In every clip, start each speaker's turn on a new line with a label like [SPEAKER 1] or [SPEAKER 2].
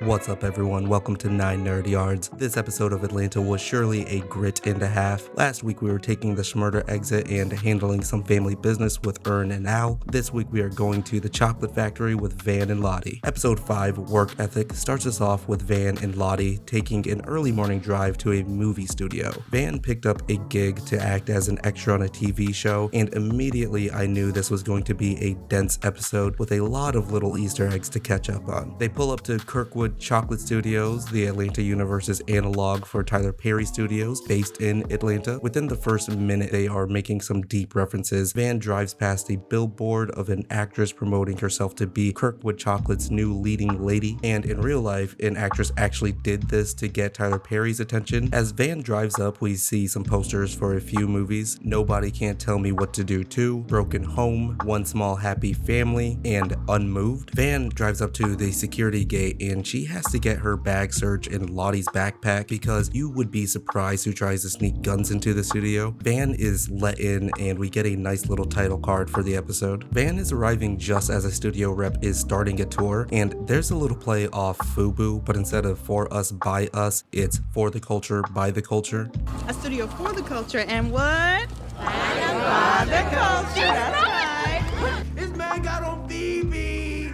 [SPEAKER 1] What's up, everyone? Welcome to 9 Nerd Yards. This episode of Atlanta was surely a grit and a half. Last week we were taking the Schmurder exit and handling some family business with Ern and Al. This week we are going to the chocolate factory with Van and Lottie. Episode 5, Work Ethic, starts us off with Van and Lottie taking an early morning drive to a movie studio. Van picked up a gig to act as an extra on a TV show, and immediately I knew this was going to be a dense episode with a lot of little Easter eggs to catch up on. They pull up to Kirkwood Chocolate Studios, the Atlanta universe's analog for Tyler Perry Studios, based in Atlanta. Within the first minute, they are making some deep references. Van drives past a billboard of an actress promoting herself to be Kirkwood Chocolate's new leading lady, and in real life, an actress actually did this to get Tyler Perry's attention. As Van drives up, we see some posters for a few movies: Nobody Can't Tell Me What to Do 2, Broken Home, One Small Happy Family, and Unmoved. Van drives up to the security gate and she has to get her bag searched in Lottie's backpack because you would be surprised who tries to sneak guns into the studio. Van is let in and we get a nice little title card for the episode. Van is arriving just as a studio rep is starting a tour, and there's a little play off FUBU, but instead of for us by us, it's for the culture by the culture.
[SPEAKER 2] A studio for the culture and what? By the culture, that's right.
[SPEAKER 3] This man got on BB.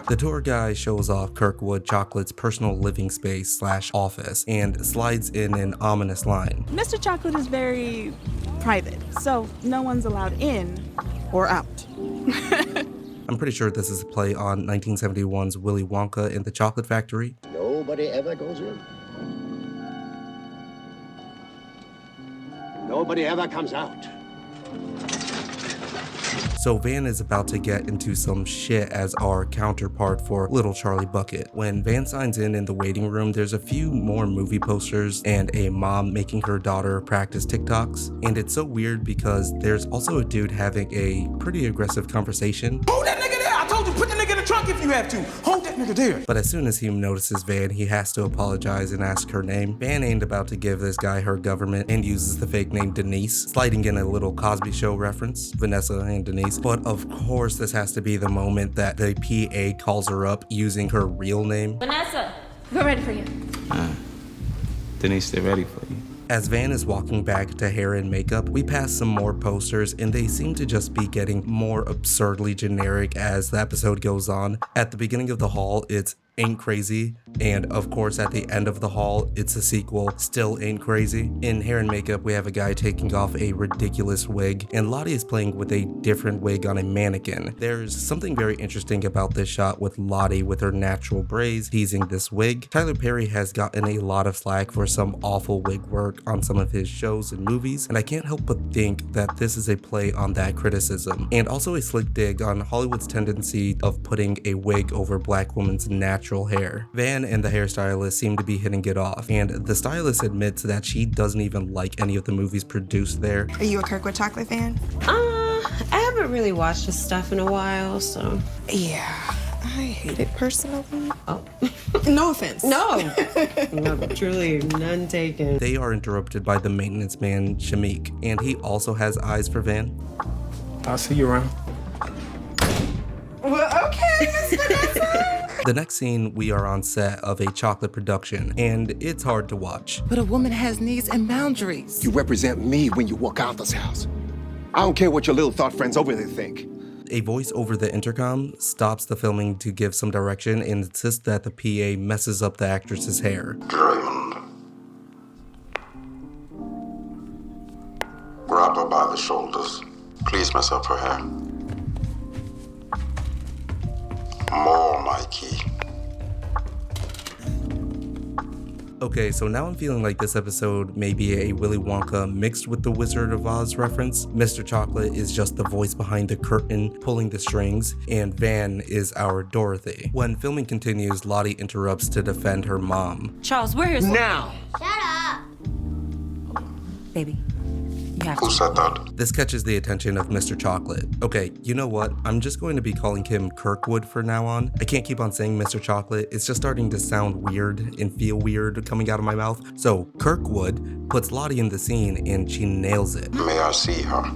[SPEAKER 1] The tour guy shows off Kirkwood Chocolate's personal living space / office and slides in an ominous line.
[SPEAKER 2] Mr. Chocolate is very private, so no one's allowed in or out.
[SPEAKER 1] I'm pretty sure this is a play on 1971's Willy Wonka and the Chocolate Factory.
[SPEAKER 4] Nobody ever goes in. Nobody ever comes out.
[SPEAKER 1] So Van is about to get into some shit as our counterpart for Little Charlie Bucket. When Van signs in the waiting room, there's a few more movie posters and a mom making her daughter practice TikToks. And it's so weird because there's also a dude having a pretty aggressive conversation.
[SPEAKER 3] Hold that nigga there! I told you, put the nigga in the trunk if you have to. Hold that nigga there.
[SPEAKER 1] But as soon as he notices Van, he has to apologize and ask her name. Van ain't about to give this guy her government and uses the fake name Denise, sliding in a little Cosby Show reference, Vanessa and Denise. But of course, this has to be the moment that the PA calls her up using her real name.
[SPEAKER 5] Vanessa, we're ready for you.
[SPEAKER 6] Denise, they're ready for you.
[SPEAKER 1] As Van is walking back to hair and makeup, we pass some more posters and they seem to just be getting more absurdly generic as the episode goes on. At the beginning of the hall, it's Ain't Crazy, and of course at the end of the hall, it's a sequel, Still Ain't Crazy. In hair and makeup, we have a guy taking off a ridiculous wig, and Lottie is playing with a different wig on a mannequin. There's something very interesting about this shot with Lottie with her natural braids teasing this wig. Tyler Perry has gotten a lot of slack for some awful wig work on some of his shows and movies, and I can't help but think that this is a play on that criticism, and also a slick dig on Hollywood's tendency of putting a wig over black women's natural hair. Van and the hairstylist seem to be hitting it off, and the stylist admits that she doesn't even like any of the movies produced there.
[SPEAKER 7] Are you a Kirkwood Chocolate fan?
[SPEAKER 5] I haven't really watched his stuff in a while, so.
[SPEAKER 7] Yeah, I hate it personally.
[SPEAKER 5] Oh.
[SPEAKER 7] No offense.
[SPEAKER 5] No, truly, none taken.
[SPEAKER 1] They are interrupted by the maintenance man, Shamik, and he also has eyes for Van.
[SPEAKER 6] I'll see you around.
[SPEAKER 7] Well, okay, Mr. Vanessa.
[SPEAKER 1] The next scene, we are on set of a chocolate production, and it's hard to watch.
[SPEAKER 8] But a woman has needs and boundaries.
[SPEAKER 4] You represent me when you walk out this house. I don't care what your little thought friends over there think.
[SPEAKER 1] A voice over the intercom stops the filming to give some direction and insists that the PA messes up the actress's hair.
[SPEAKER 9] Draymond. Grab her by the shoulders. Please mess up her hair. More, Mikey.
[SPEAKER 1] Okay, so now I'm feeling like this episode may be a Willy Wonka mixed with the Wizard of Oz reference. Mr. Chocolate is just the voice behind the curtain pulling the strings, and Van is our Dorothy. When filming continues, Lottie interrupts to defend her mom.
[SPEAKER 5] Charles, where is
[SPEAKER 4] Now!
[SPEAKER 5] baby? You have
[SPEAKER 9] Who
[SPEAKER 5] to.
[SPEAKER 9] said that?
[SPEAKER 1] This catches the attention of Mr. Chocolate. Okay, you know what? I'm just going to be calling him Kirkwood for now on. I can't keep on saying Mr. Chocolate. It's just starting to sound weird and feel weird coming out of my mouth. So Kirkwood puts Lottie in the scene and she nails it.
[SPEAKER 9] May I see her?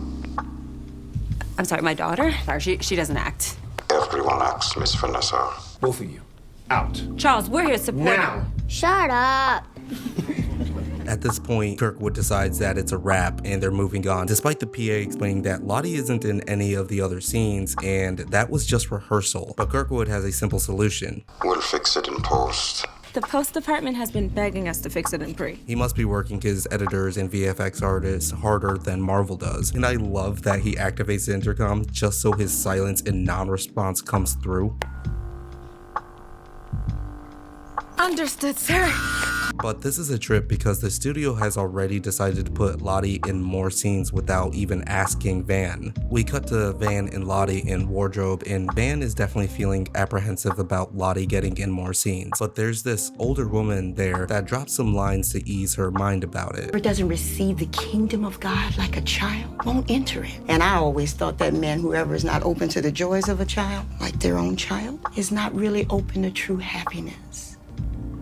[SPEAKER 5] I'm sorry, my daughter? Sorry, she doesn't act.
[SPEAKER 9] Everyone acts, Miss Vanessa.
[SPEAKER 6] Both of you.
[SPEAKER 4] Out.
[SPEAKER 5] Charles, we're here supporting.
[SPEAKER 4] Now.
[SPEAKER 10] Shut up.
[SPEAKER 1] At this point, Kirkwood decides that it's a wrap and they're moving on, despite the PA explaining that Lottie isn't in any of the other scenes and that was just rehearsal. But Kirkwood has a simple solution.
[SPEAKER 9] We'll fix it in post.
[SPEAKER 5] The post department has been begging us to fix it in pre.
[SPEAKER 1] He must be working his editors and VFX artists harder than Marvel does. And I love that he activates the intercom just so his silence and non-response comes through.
[SPEAKER 5] Understood, sir.
[SPEAKER 1] But this is a trip because the studio has already decided to put Lottie in more scenes without even asking Van. We cut to Van and Lottie in wardrobe, and Van is definitely feeling apprehensive about Lottie getting in more scenes. But there's this older woman there that drops some lines to ease her mind about it.
[SPEAKER 11] Whoever doesn't receive the kingdom of God like a child won't enter it. And I always thought that meant whoever is not open to the joys of a child, like their own child, is not really open to true happiness.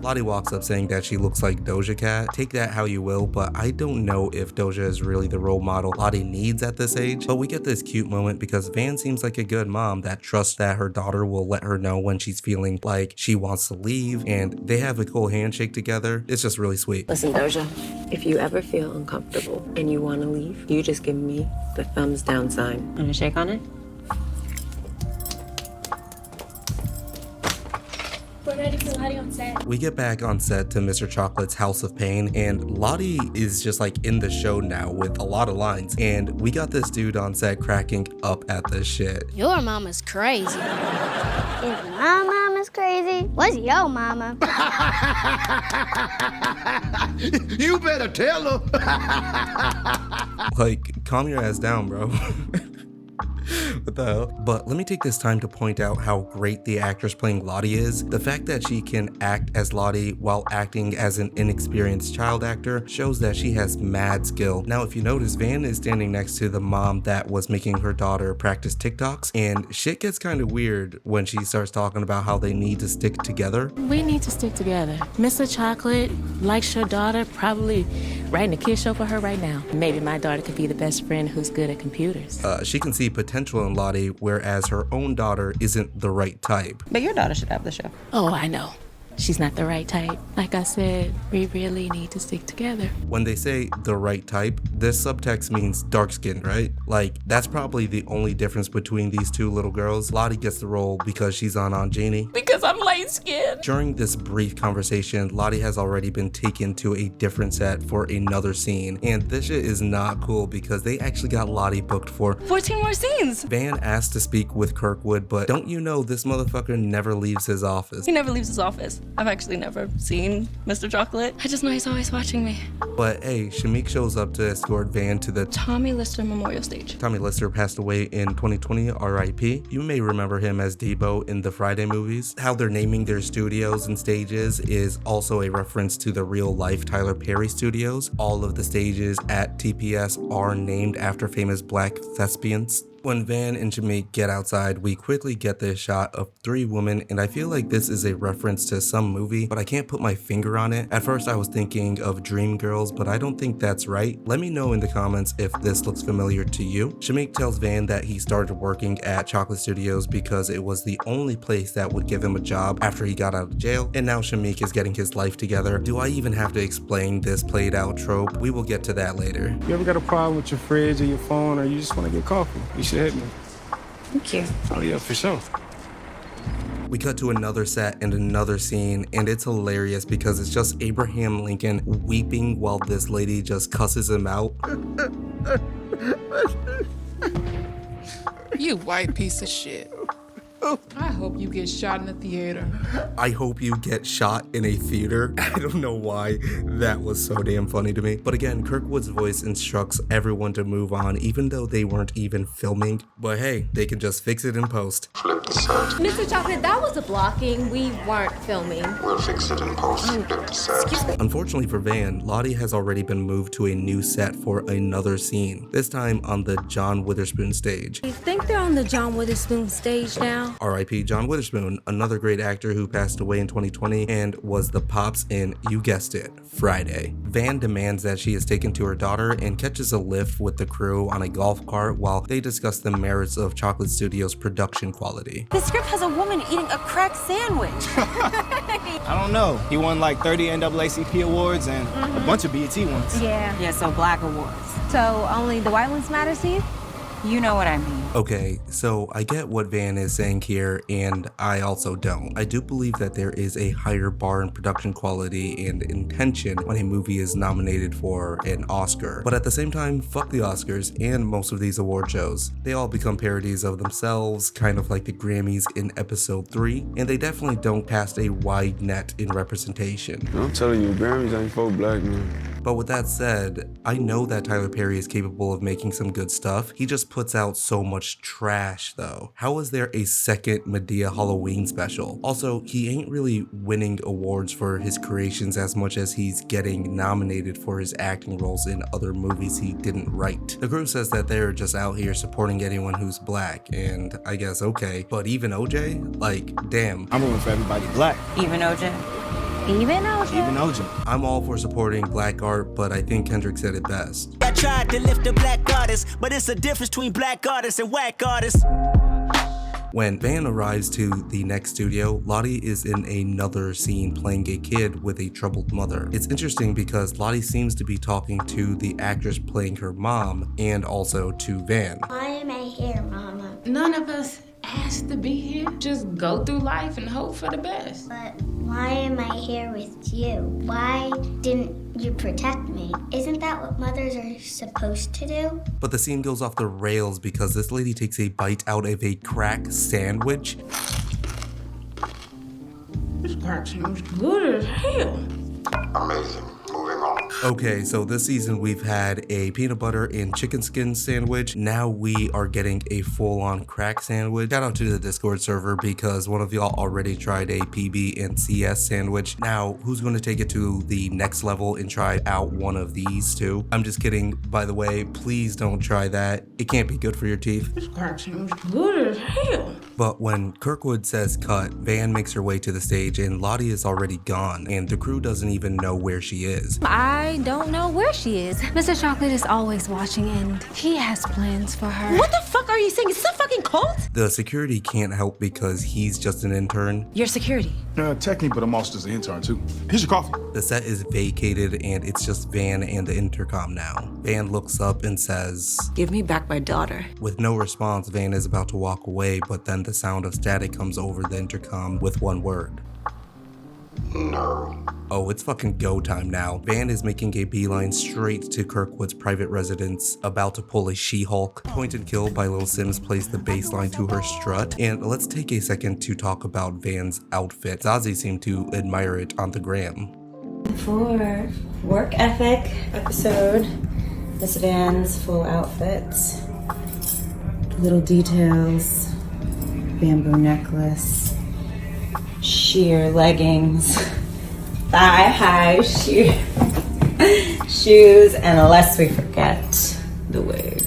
[SPEAKER 1] Lottie walks up saying that she looks like Doja Cat. Take that how you will, but I don't know if Doja is really the role model Lottie needs at this age. But we get this cute moment because Van seems like a good mom that trusts that her daughter will let her know when she's feeling like she wants to leave, and they have a cool handshake together. It's just really sweet.
[SPEAKER 5] Listen, Doja, if you ever feel uncomfortable and you want to leave, you just give me the thumbs down sign. Want to shake on it?
[SPEAKER 10] We're ready for Lottie on set.
[SPEAKER 1] We get back on set to Mr. Chocolate's House of Pain, and Lottie is just like in the show now with a lot of lines, and we got this dude on set cracking up at this shit.
[SPEAKER 10] Your mama's crazy. If my mama's crazy, what's your mama?
[SPEAKER 4] You better tell her.
[SPEAKER 1] Like, calm your ass down, bro. What the hell? But let me take this time to point out how great the actress playing Lottie is. The fact that she can act as Lottie while acting as an inexperienced child actor shows that she has mad skill. Now, if you notice, Van is standing next to the mom that was making her daughter practice TikToks, and shit gets kind of weird when she starts talking about how they need to stick together.
[SPEAKER 12] We need to stick together. Mr. Chocolate likes your daughter, probably writing a kid show for her right now. Maybe my daughter could be the best friend who's good at computers.
[SPEAKER 1] She can see potential in Lottie, whereas her own daughter isn't the right type.
[SPEAKER 5] But your daughter should have the show.
[SPEAKER 12] Oh, I know. She's not the right type. Like I said, we really need to stick together.
[SPEAKER 1] When they say the right type, this subtext means dark skinned, right? Like, that's probably the only difference between these two little girls. Lottie gets the role because she's on Aunt Janie.
[SPEAKER 12] Because I'm light skinned.
[SPEAKER 1] During this brief conversation, Lottie has already been taken to a different set for another scene. And this shit is not cool because they actually got Lottie booked for
[SPEAKER 12] 14 more scenes.
[SPEAKER 1] Van asked to speak with Kirkwood, but don't you know this motherfucker never leaves his office?
[SPEAKER 12] He never leaves his office. I've actually never seen Mr. Chocolate. I just know he's always watching me.
[SPEAKER 1] But hey, Shamik shows up to escort Van to the
[SPEAKER 12] Tommy Lister Memorial Stage.
[SPEAKER 1] Tommy Lister passed away in 2020, RIP. You may remember him as Debo in the Friday movies. How they're naming their studios and stages is also a reference to the real life Tyler Perry studios. All of the stages at TPS are named after famous black thespians. When Van and Shamik get outside, we quickly get this shot of three women, and I feel like this is a reference to some movie, but I can't put my finger on it. At first I was thinking of Dreamgirls, but I don't think that's right. Let me know in the comments if this looks familiar to you. Shamik tells Van that he started working at Chocolate Studios because it was the only place that would give him a job after he got out of jail, and now Shamik is getting his life together. Do I even have to explain this played out trope? We will get to that later.
[SPEAKER 6] You ever got a problem with your fridge or your phone, or you just want to get coffee? You should hit me.
[SPEAKER 5] Thank you.
[SPEAKER 6] Oh yeah, for sure.
[SPEAKER 1] We cut to another set and another scene, and it's hilarious because it's just Abraham Lincoln weeping while this lady just cusses him out.
[SPEAKER 8] You white piece of shit. I hope you get shot in the theater.
[SPEAKER 1] I hope you get shot in a theater. I don't know why that was so damn funny to me. But again, Kirkwood's voice instructs everyone to move on, even though they weren't even filming. But hey, they can just fix it in post.
[SPEAKER 9] Flip the set.
[SPEAKER 10] Mr. Chocolate, that was a blocking. We weren't filming.
[SPEAKER 9] We'll fix it in post. Flip the set.
[SPEAKER 1] Unfortunately for Van, Lottie has already been moved to a new set for another scene, this time on the John Witherspoon stage.
[SPEAKER 5] You think they're on
[SPEAKER 13] on the John Witherspoon stage now.
[SPEAKER 1] R.I.P. John Witherspoon, another great actor who passed away in 2020 and was the pops in, you guessed it, Friday. Van demands that she is taken to her daughter and catches a lift with the crew on a golf cart while they discuss the merits of Chocolate Studios' production quality.
[SPEAKER 14] The script has a woman eating a cracked sandwich.
[SPEAKER 6] I don't know. He won like 30 NAACP awards and a bunch of BET ones.
[SPEAKER 14] Yeah, so black awards. So only the white ones matter to you? You know what I mean.
[SPEAKER 1] Okay, so I get what Van is saying here, and I also don't. I do believe that there is a higher bar in production quality and intention when a movie is nominated for an Oscar. But at the same time, fuck the Oscars and most of these award shows. They all become parodies of themselves, kind of like the Grammys in episode 3, and they definitely don't cast a wide net in representation.
[SPEAKER 6] I'm telling you, Grammys ain't for black men.
[SPEAKER 1] But with that said, I know that Tyler Perry is capable of making some good stuff. He just puts out so much trash though. How is there a second Madea Halloween special? Also, he ain't really winning awards for his creations as much as he's getting nominated for his acting roles in other movies he didn't write. The crew says that they're just out here supporting anyone who's black, and I guess okay, but even OJ? Like, damn.
[SPEAKER 6] I'm rooting for everybody black.
[SPEAKER 14] Even OJ? Even OJ?
[SPEAKER 6] Even OJ.
[SPEAKER 1] I'm all for supporting black art, but I think Kendrick said it best.
[SPEAKER 15] I tried to lift a black artist, but it's a difference between black artists and whack artists.
[SPEAKER 1] When Van arrives to the next studio, Lottie is in another scene playing a kid with a troubled mother. It's interesting because Lottie seems to be talking to the actress playing her mom and also to Van.
[SPEAKER 10] Why am I here, Mama?
[SPEAKER 8] None of us asked to be here. Just go through life and hope for the best.
[SPEAKER 10] But why am I here with you? Why didn't you protect me? Isn't that what mothers are supposed to do?
[SPEAKER 1] But the scene goes off the rails because this lady takes a bite out of a crack sandwich.
[SPEAKER 8] This crack sandwich good as hell.
[SPEAKER 9] Amazing. Moving on.
[SPEAKER 1] Okay, so this season we've had a peanut butter and chicken skin sandwich. Now we are getting a full-on crack sandwich. Shout out to the Discord server because one of y'all already tried a PB and CS sandwich. Now, who's going to take it to the next level and try out one of these two? I'm just kidding. By the way, please don't try that. It can't be good for your teeth.
[SPEAKER 8] This crack sandwich good as hell.
[SPEAKER 1] But when Kirkwood says cut, Van makes her way to the stage and Lottie is already gone and the crew doesn't even know where she is.
[SPEAKER 13] I don't know where she is. Mr. Chocolate is always watching and he has plans for her.
[SPEAKER 14] What the fuck are you saying? Is this a fucking cult?
[SPEAKER 1] The security can't help because he's just an intern.
[SPEAKER 14] You're security.
[SPEAKER 3] Technically, but I'm also just an intern too. Here's your coffee.
[SPEAKER 1] The set is vacated and it's just Van and the intercom now. Van looks up and says,
[SPEAKER 5] "Give me back my daughter."
[SPEAKER 1] With no response, Van is about to walk away, but then the sound of static comes over the intercom with one word.
[SPEAKER 9] No.
[SPEAKER 1] Oh, it's fucking go time now. Van is making a beeline straight to Kirkwood's private residence, about to pull a She-Hulk. Point and Kill by Lil Sims plays the bass line to her strut. And let's take a second to talk about Van's outfit. Zazie seemed to admire it on the gram.
[SPEAKER 16] For work ethic episode, Miss Van's full outfit. Little details, bamboo necklace, sheer leggings, thigh-high shoes, and lest we forget, the wig.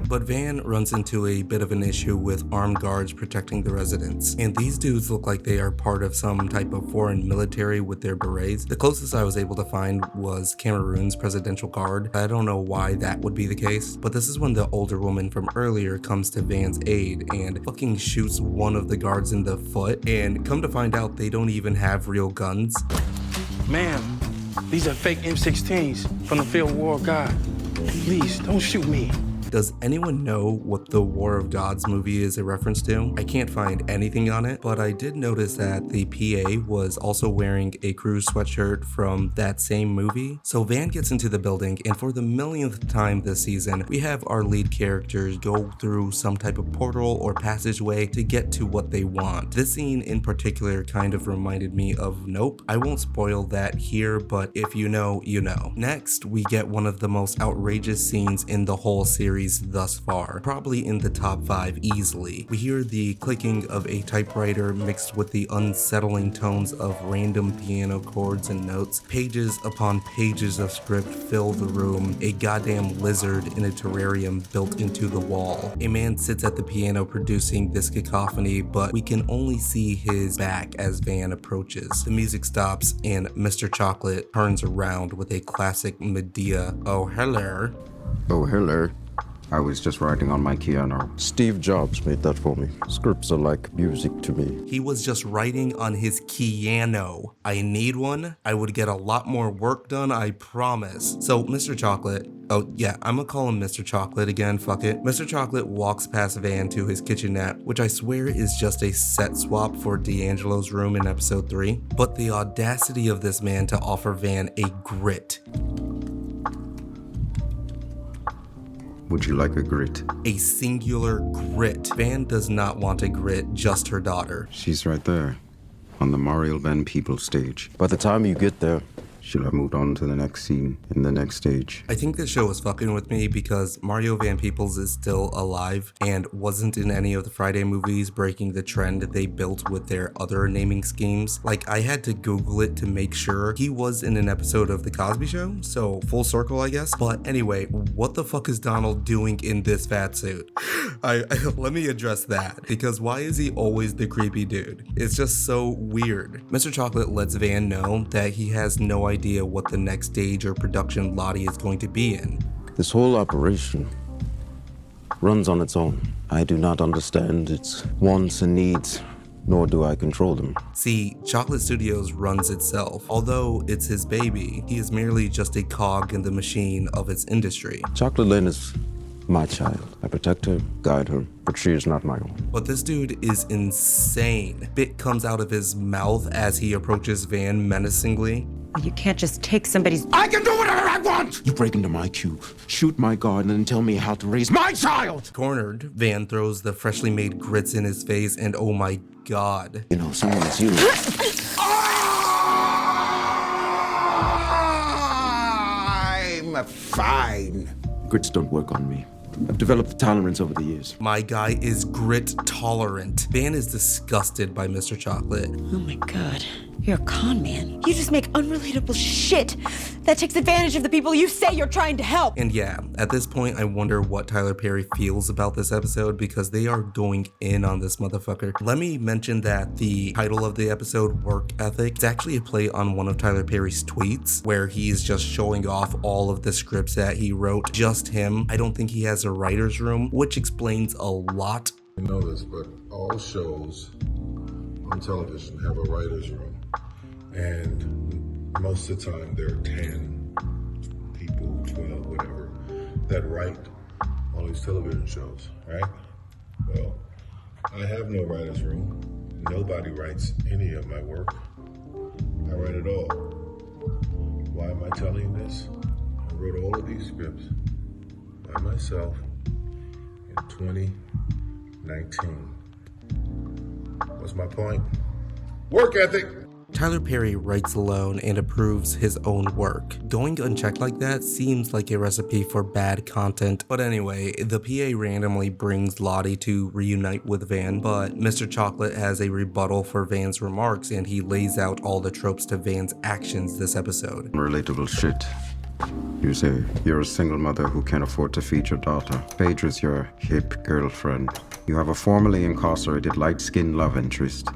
[SPEAKER 1] But Van runs into a bit of an issue with armed guards protecting the residence. And these dudes look like they are part of some type of foreign military with their berets. The closest I was able to find was Cameroon's presidential guard. I don't know why that would be the case, but this is when the older woman from earlier comes to Van's aid and fucking shoots one of the guards in the foot. And come to find out, they don't even have real guns.
[SPEAKER 6] Ma'am, these are fake M16s from the field war of God. Please, don't shoot me.
[SPEAKER 1] Does anyone know what the War of Gods movie is a reference to? I can't find anything on it, but I did notice that the PA was also wearing a crew sweatshirt from that same movie. So Van gets into the building, and for the millionth time this season, we have our lead characters go through some type of portal or passageway to get to what they want. This scene in particular kind of reminded me of Nope. I won't spoil that here, but if you know, you know. Next, we get one of the most outrageous scenes in the whole series series thus far, probably in the top 5 easily. We hear the clicking of a typewriter mixed with the unsettling tones of random piano chords and notes. Pages upon pages of script fill the room, a goddamn lizard in a terrarium built into the wall. A man sits at the piano producing this cacophony, but we can only see his back as Van approaches. The music stops and Mr. Chocolate turns around with a classic Medea, "Oh hello."
[SPEAKER 17] "Oh hello. I was just writing on my piano. Steve Jobs made that for me. Scripts are like music to me."
[SPEAKER 1] He was just writing on his piano. I need one. I would get a lot more work done, I promise. So Mr. Chocolate, oh yeah, I'm gonna call him Mr. Chocolate again, fuck it. Mr. Chocolate walks past Van to his kitchenette, which I swear is just a set swap for D'Angelo's room in episode 3. But the audacity of this man to offer Van a grit.
[SPEAKER 17] "Would you like a grit?"
[SPEAKER 1] A singular grit. Van does not want a grit, just her daughter.
[SPEAKER 17] "She's right there, on the Mario Van Peebles stage. By the time you get there, she'll have moved on to the next scene in the next stage."
[SPEAKER 1] I think this show is fucking with me because Mario Van Peebles is still alive and wasn't in any of the Friday movies, breaking the trend they built with their other naming schemes. Like, I had to Google it to make sure he was in an episode of The Cosby Show, so full circle, I guess. But anyway, what the fuck is Donald doing in this fat suit? Let me address that, because why is he always the creepy dude? It's just so weird. Mr. Chocolate lets Van know that he has no idea what the next stage or production Lottie is going to be in.
[SPEAKER 17] "This whole operation runs on its own. I do not understand its wants and needs, nor do I control them."
[SPEAKER 1] See, Chocolate Studios runs itself. Although it's his baby, he is merely just a cog in the machine of its industry.
[SPEAKER 17] Chocolate Lane is my child. I protect her, guide her, but she is not my own.
[SPEAKER 1] But this dude is insane. Bit comes out of his mouth as he approaches Van menacingly.
[SPEAKER 18] "You can't just take somebody's—"
[SPEAKER 3] I can do whatever I want! You break into my cube, shoot my guard, and then tell me how to raise my child!
[SPEAKER 1] Cornered, Van throws the freshly made grits in his face, and oh my god.
[SPEAKER 3] You know, someone is you. I'm fine. Grits don't work on me. I've developed a tolerance over the years.
[SPEAKER 1] My guy is grit tolerant. Van is disgusted by Mr. Chocolate.
[SPEAKER 18] Oh my god. You're a con man. You just make unrelatable shit that takes advantage of the people you say you're trying to help.
[SPEAKER 1] And yeah, at this point, I wonder what Tyler Perry feels about this episode because they are going in on this motherfucker. Let me mention that the title of the episode, Work Ethic, is actually a play on one of Tyler Perry's tweets where he's just showing off all of the scripts that he wrote, just him. I don't think he has a writer's room, which explains a lot.
[SPEAKER 19] I know this, but all shows on television have a writer's room. And most of the time there are 10 people, 12, whatever, that write all these television shows, right? Well, I have no writer's room. Nobody writes any of my work. I write it all. Why am I telling you this? I wrote all of these scripts by myself in 2019. What's my point? Work ethic!
[SPEAKER 1] Tyler Perry writes alone and approves his own work. Going unchecked like that seems like a recipe for bad content. But anyway, the PA randomly brings Lottie to reunite with Van, but Mr. Chocolate has a rebuttal for Van's remarks and he lays out all the tropes to Van's actions this episode.
[SPEAKER 17] Relatable shit. You say you're a single mother who can't afford to feed your daughter. Phaedra's your hip girlfriend. You have a formerly incarcerated light-skinned love interest.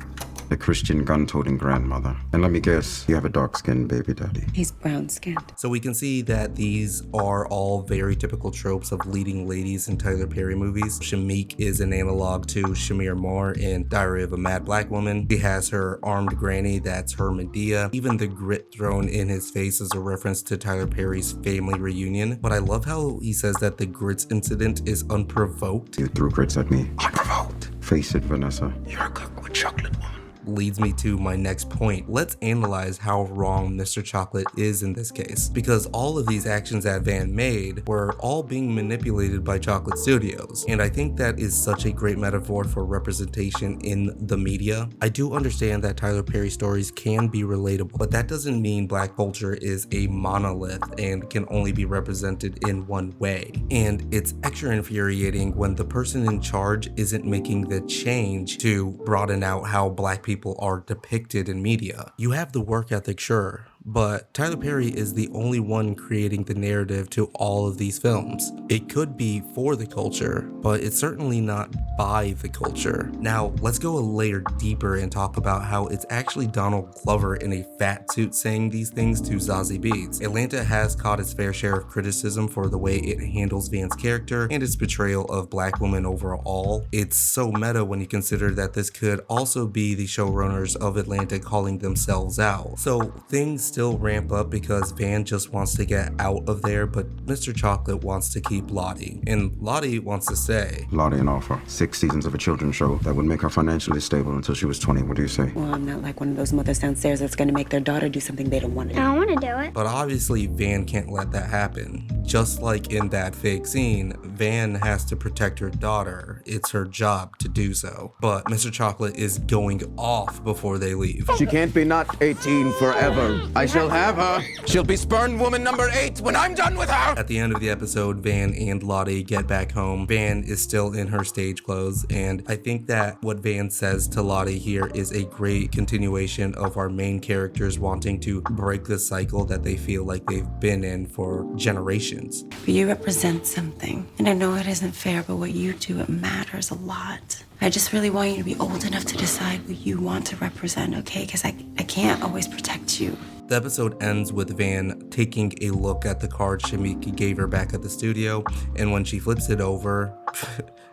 [SPEAKER 17] A Christian gun-toting grandmother. And let me guess, you have a dark-skinned baby daddy.
[SPEAKER 18] He's brown-skinned.
[SPEAKER 1] So we can see that these are all very typical tropes of leading ladies in Tyler Perry movies. Shameik is an analog to Shamir Moore in Diary of a Mad Black Woman. She has her armed granny, that's her Medea. Even the grit thrown in his face is a reference to Tyler Perry's family reunion. But I love how he says that the grits incident is unprovoked.
[SPEAKER 17] You threw grits at me. Unprovoked. Face it, Vanessa. You're a cook with chocolate woman.
[SPEAKER 1] leads me to my next point. Let's analyze how wrong Mr. Chocolate is in this case, because all of these actions that Van made were all being manipulated by Chocolate Studios, and I think that is such a great metaphor for representation in the media. I do understand that Tyler Perry stories can be relatable, but that doesn't mean black culture is a monolith and can only be represented in one way. And it's extra infuriating when the person in charge isn't making the change to broaden out how black people are depicted in media. You have the work ethic, sure, but Tyler Perry is the only one creating the narrative to all of these films. It could be for the culture, but it's certainly not by the culture. Now, let's go a layer deeper and talk about how it's actually Donald Glover in a fat suit saying these things to Zazie Beetz. Atlanta has caught its fair share of criticism for the way it handles Van's character and its portrayal of black women overall. It's so meta when you consider that this could also be the showrunners of Atlanta calling themselves out. So things still ramp up because Van just wants to get out of there, but Mr. Chocolate wants to keep Lottie, and Lottie wants to stay.
[SPEAKER 17] Lottie an offer. 6 seasons of a children's show that would make her financially stable until she was 20. What do you say?
[SPEAKER 5] Well, I'm not like one of those mothers downstairs that's gonna make their daughter do something they don't want to do.
[SPEAKER 10] I don't want to do it.
[SPEAKER 1] But obviously Van can't let that happen. Just like in that fake scene, Van has to protect her daughter. It's her job to do so. But Mr. Chocolate is going off before they leave.
[SPEAKER 3] She can't be not 18 forever. I shall have her. She'll be sperm woman number 8 when I'm done with her.
[SPEAKER 1] At the end of the episode, Van and Lottie get back home. Van is still in her stage clothes, and I think that what Van says to Lottie here is a great continuation of our main characters wanting to break the cycle that they feel like they've been in for generations.
[SPEAKER 5] But you represent something, and I know it isn't fair, but what you do, it matters a lot. I just really want you to be old enough to decide what you want to represent, okay? Because I can't always protect you.
[SPEAKER 1] The episode ends with Van taking a look at the card Shamiki gave her back at the studio, and when she flips it over,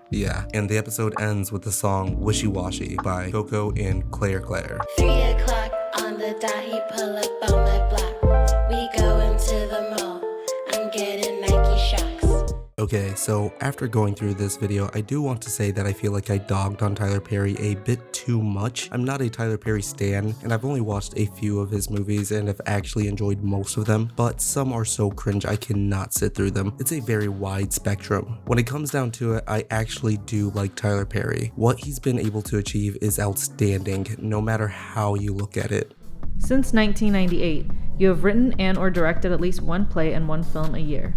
[SPEAKER 1] yeah. And the episode ends with the song Wishy Washy by Coco and Claire Claire.
[SPEAKER 20] 3 o'clock on the dot, he pull up on my block. We go into the mall, I'm getting Nike Shocks.
[SPEAKER 1] Okay, so after going through this video, I do want to say that I feel like I dogged on Tyler Perry a bit too much. I'm not a Tyler Perry stan, and I've only watched a few of his movies and have actually enjoyed most of them, but some are so cringe I cannot sit through them. It's a very wide spectrum. When it comes down to it, I actually do like Tyler Perry. What he's been able to achieve is outstanding, no matter how you look at it.
[SPEAKER 21] Since 1998, you have written and or directed at least one play and one film a year.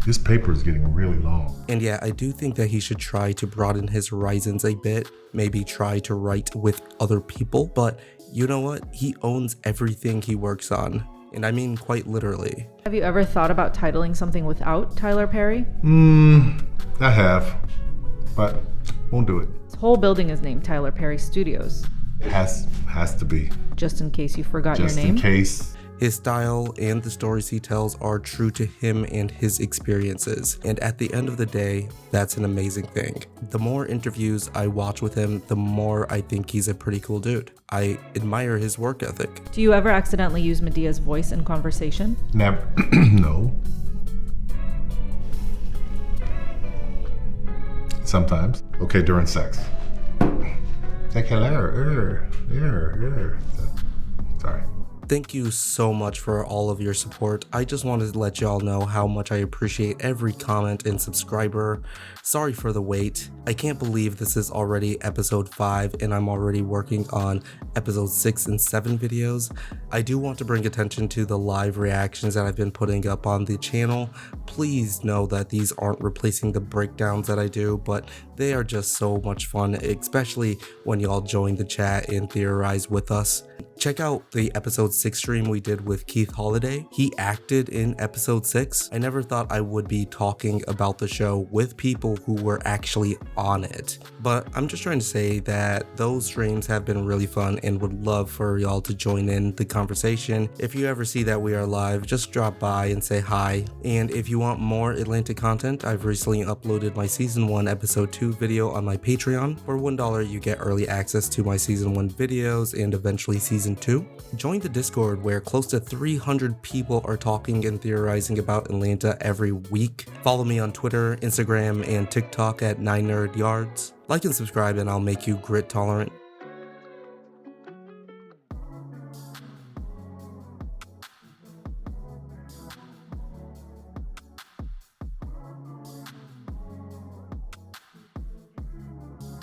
[SPEAKER 19] This paper is getting really long.
[SPEAKER 1] And yeah, I do think that he should try to broaden his horizons a bit, maybe try to write with other people, but you know what? He owns everything he works on, and I mean quite literally.
[SPEAKER 21] Have you ever thought about titling something without Tyler Perry?
[SPEAKER 19] I have, but won't do it.
[SPEAKER 21] This whole building is named Tyler Perry Studios.
[SPEAKER 19] Has to be.
[SPEAKER 21] Just in case you forgot your name.
[SPEAKER 19] Just in case.
[SPEAKER 1] His style and the stories he tells are true to him and his experiences, and at the end of the day, that's an amazing thing. The more interviews I watch with him, the more I think he's a pretty cool dude. I admire his work ethic.
[SPEAKER 21] Do you ever accidentally use Medea's voice in conversation?
[SPEAKER 19] Never. No. Sometimes. Okay, during sex. Like hello, sorry.
[SPEAKER 1] Thank you so much for all of your support. I just wanted to let y'all know how much I appreciate every comment and subscriber. Sorry for the wait. I can't believe this is already episode 5 and I'm already working on episode 6 and 7 videos. I do want to bring attention to the live reactions that I've been putting up on the channel. Please know that these aren't replacing the breakdowns that I do, but they are just so much fun, especially when y'all join the chat and theorize with us. Check out the episode 6 stream we did with Keith Holiday. He acted in episode 6. I never thought I would be talking about the show with people who were actually on it. But I'm just trying to say that those streams have been really fun and would love for y'all to join in the conversation. If you ever see that we are live, just drop by and say hi. And if you want more Atlanta content, I've recently uploaded my season 1 episode 2 video on my Patreon. For $1 you get early access to my season 1 videos and eventually season 2. Join the Discord where close to 300 people are talking and theorizing about Atlanta every week. Follow me on Twitter, Instagram, and TikTok at 9nerdyards. Like and subscribe and I'll make you grit tolerant.